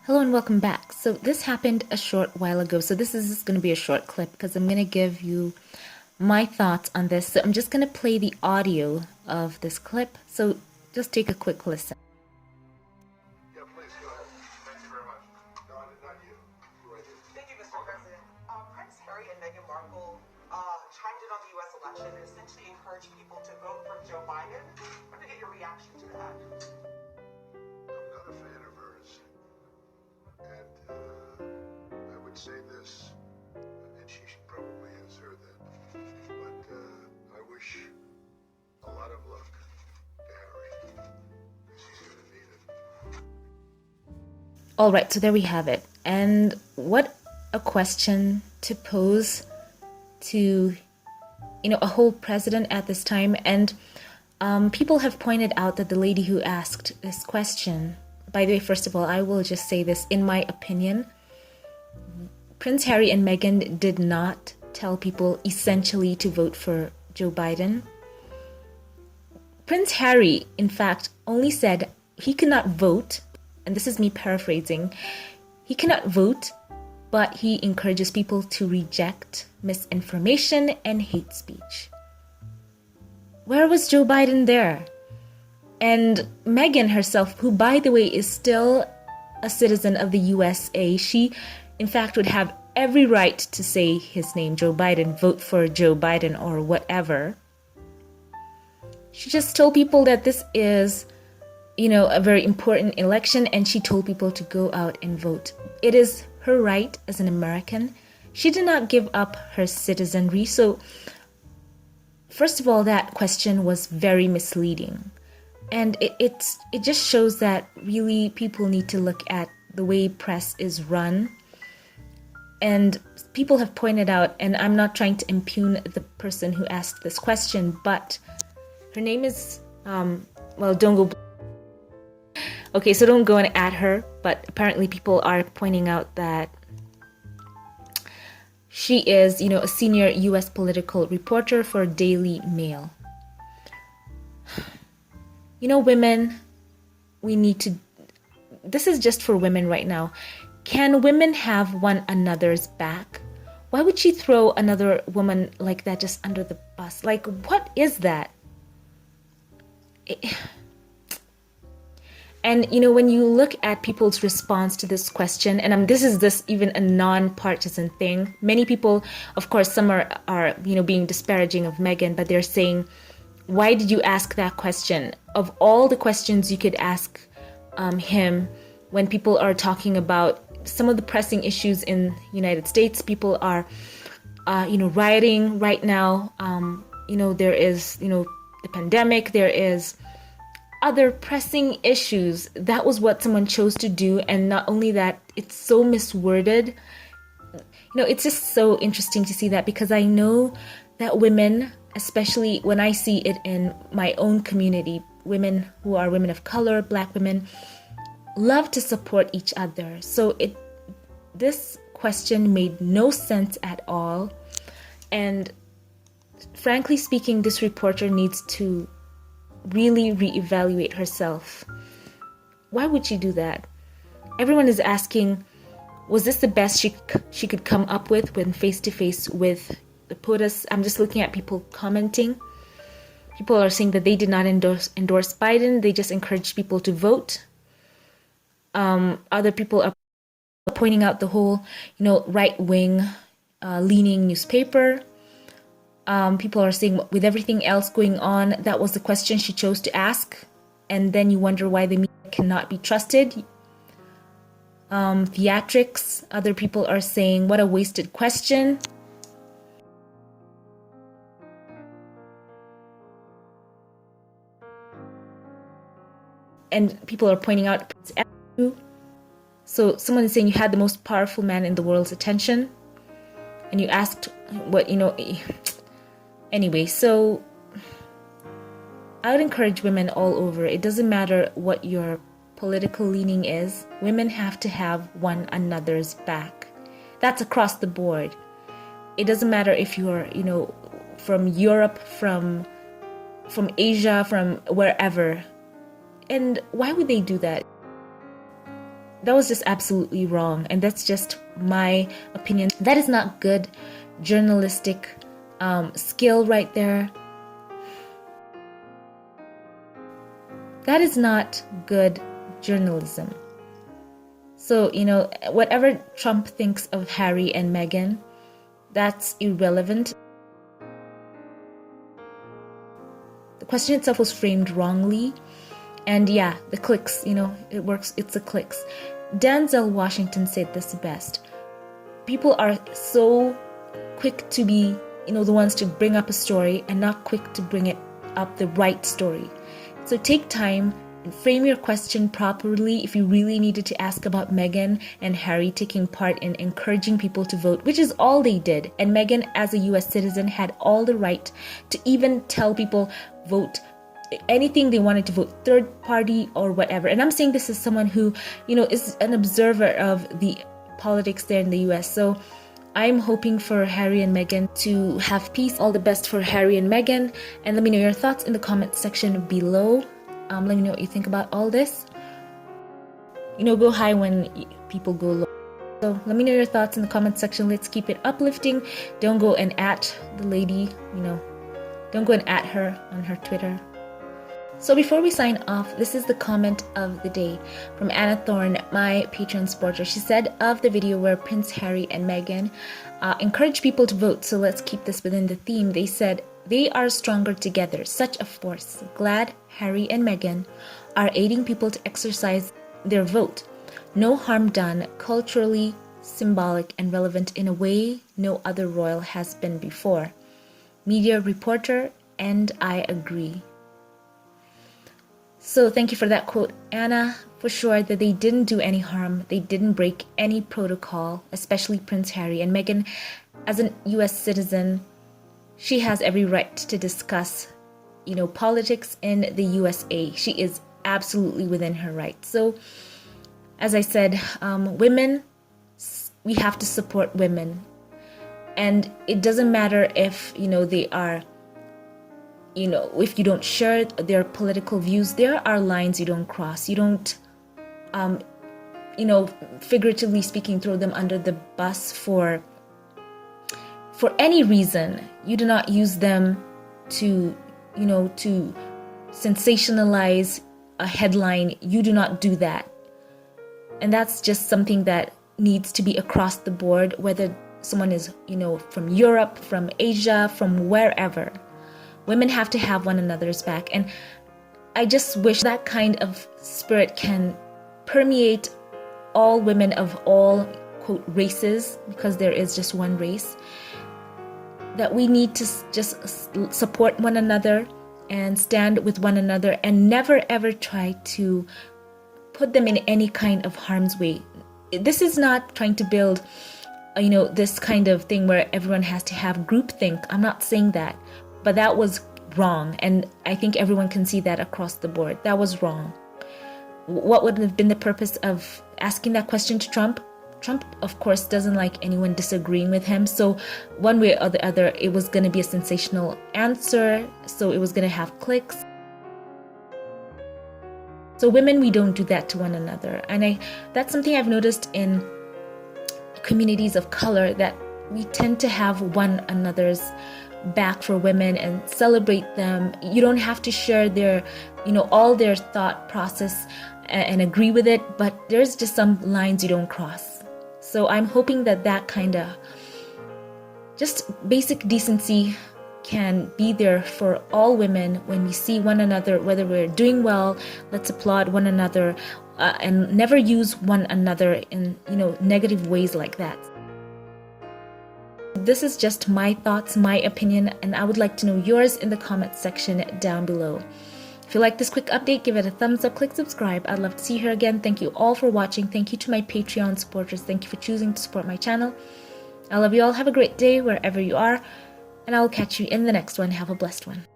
Hello and welcome back. So this happened a short while ago. So this is just going to be a short clip because I'm going to give you my thoughts on this. So I'm just going to play the audio of this clip. So just take a quick listen. Yeah, please go ahead. Thank you very much. No, not you. You right here. Thank you, Mr. President. Prince Harry and Meghan Markle chimed in on the U.S. election and essentially encouraged people to vote for Joe Biden. I want to get your reaction to that. I'm not a fan of hers. And I would say this, and she probably has heard that, but I wish a lot of luck to Harry, because he's going to need it. All right, so there we have it. And what a question to pose to, a whole president at this time. And people have pointed out that the lady who asked this question, by the way, first of all, I will just say this, in my opinion, Prince Harry and Meghan did not tell people essentially to vote for Joe Biden. Prince Harry, in fact, only said he could not vote, and this is me paraphrasing, he cannot vote, but he encourages people to reject misinformation and hate speech. Where was Joe Biden there? And Meghan herself, who by the way is still a citizen of the USA, she in fact would have every right to say his name, Joe Biden, vote for Joe Biden or whatever. She just told people that this is, a very important election, and she told people to go out and vote. It is her right as an American. She did not give up her citizenry. So, first of all, that question was very misleading. And it just shows that really people need to look at the way press is run. And people have pointed out, and I'm not trying to impugn the person who asked this question, but her name is, don't go. Okay, so don't go and at her, but apparently people are pointing out that she is, a senior U.S. political reporter for Daily Mail. Women, we need to, this is just for women right now. Can women have one another's back? Why would she throw another woman like that just under the bus? Like, what is that? And, when you look at people's response to this question, and this is even a non-partisan thing. Many people, of course, some are being disparaging of Meghan, but they're saying, why did you ask that question? Of all the questions you could ask him when people are talking about some of the pressing issues in the United States, people are, rioting right now. There is, the pandemic, there is other pressing issues. That was what someone chose to do. And not only that, it's so misworded. It's just so interesting to see that, because I know that women, especially when I see it in my own community, women who are women of color, Black women, love to support each other. So this question made no sense at all. And frankly speaking, this reporter needs to really reevaluate herself. Why would she do that? Everyone is asking, was this the best she could come up with when face to face with the POTUS? I'm just looking at people commenting. People are saying that they did not endorse Biden. They just encouraged people to vote. Other people are pointing out the whole, right-wing leaning newspaper. People are saying, with everything else going on, that was the question she chose to ask. And then you wonder why the media cannot be trusted. Theatrics, other people are saying, what a wasted question. And people are pointing out, so someone is saying you had the most powerful man in the world's attention. And you asked what, Anyway, so I would encourage women all over. It doesn't matter what your political leaning is. Women have to have one another's back. That's across the board. It doesn't matter if you're, from Europe, from Asia, from wherever. And why would they do that? that was just absolutely wrong, and that's just my opinion. That is not good journalistic skill right there. That is not good journalism. So, whatever Trump thinks of Harry and Meghan, that's irrelevant. The question itself was framed wrongly. And yeah, the clicks, it works. It's the clicks. Denzel Washington said this best. People are so quick to be, the ones to bring up a story and not quick to bring it up the right story. So take time and frame your question properly if you really needed to ask about Meghan and Harry taking part in encouraging people to vote, which is all they did. And Meghan, as a US citizen, had all the right to even tell people vote anything they wanted to vote, third party or whatever. And I'm saying this as someone who, is an observer of the politics there in the US. So I'm hoping for Harry and Meghan to have peace. All the best for Harry and Meghan. And let me know your thoughts in the comment section below. Let me know what you think about all this. Go high when people go low. So let me know your thoughts in the comment section. Let's keep it uplifting. Don't go and at the lady, don't go and at her on her Twitter. So before we sign off, this is the comment of the day from Anna Thorne, my Patreon supporter. She said of the video where Prince Harry and Meghan encourage people to vote, so let's keep this within the theme. They said, "They are stronger together, such a force. Glad Harry and Meghan are aiding people to exercise their vote. No harm done, culturally symbolic and relevant in a way no other royal has been before. Media reporter, and I agree." So thank you for that quote, Anna. For sure that they didn't do any harm. They didn't break any protocol, especially Prince Harry. And Meghan, as a US citizen, she has every right to discuss, politics in the USA. She is absolutely within her right. So, as I said, women, we have to support women. And it doesn't matter if, they are, if you don't share their political views, there are lines you don't cross. You don't, figuratively speaking, throw them under the bus for any reason. You do not use them to, to sensationalize a headline. You do not do that. And that's just something that needs to be across the board, whether someone is, from Europe, from Asia, from wherever. Women have to have one another's back. And I just wish that kind of spirit can permeate all women of all, quote, races, because there is just one race. That we need to just support one another and stand with one another and never ever try to put them in any kind of harm's way. This is not trying to build, this kind of thing where everyone has to have groupthink. I'm not saying that. But that was wrong, and I think everyone can see that across the board. That was wrong. What would have been the purpose of asking that question to Trump? Trump, of course, doesn't like anyone disagreeing with him. So one way or the other, it was going to be a sensational answer. So it was going to have clicks. So women, we don't do that to one another. And that's something I've noticed in communities of color, that we tend to have one another's back for women and celebrate them. You don't have to share their, all their thought process and agree with it, but there's just some lines you don't cross. So I'm hoping that kind of just basic decency can be there for all women. When we see one another, whether we're doing well, let's applaud one another and never use one another in, negative ways like that. This is just my thoughts, my opinion, and I would like to know yours in the comment section down below. If you like this quick update, give it a thumbs up, click subscribe. I'd love to see you here again. Thank you all for watching. Thank you to my Patreon supporters. Thank you for choosing to support my channel. I love you all. Have a great day wherever you are, and I will catch you in the next one. Have a blessed one.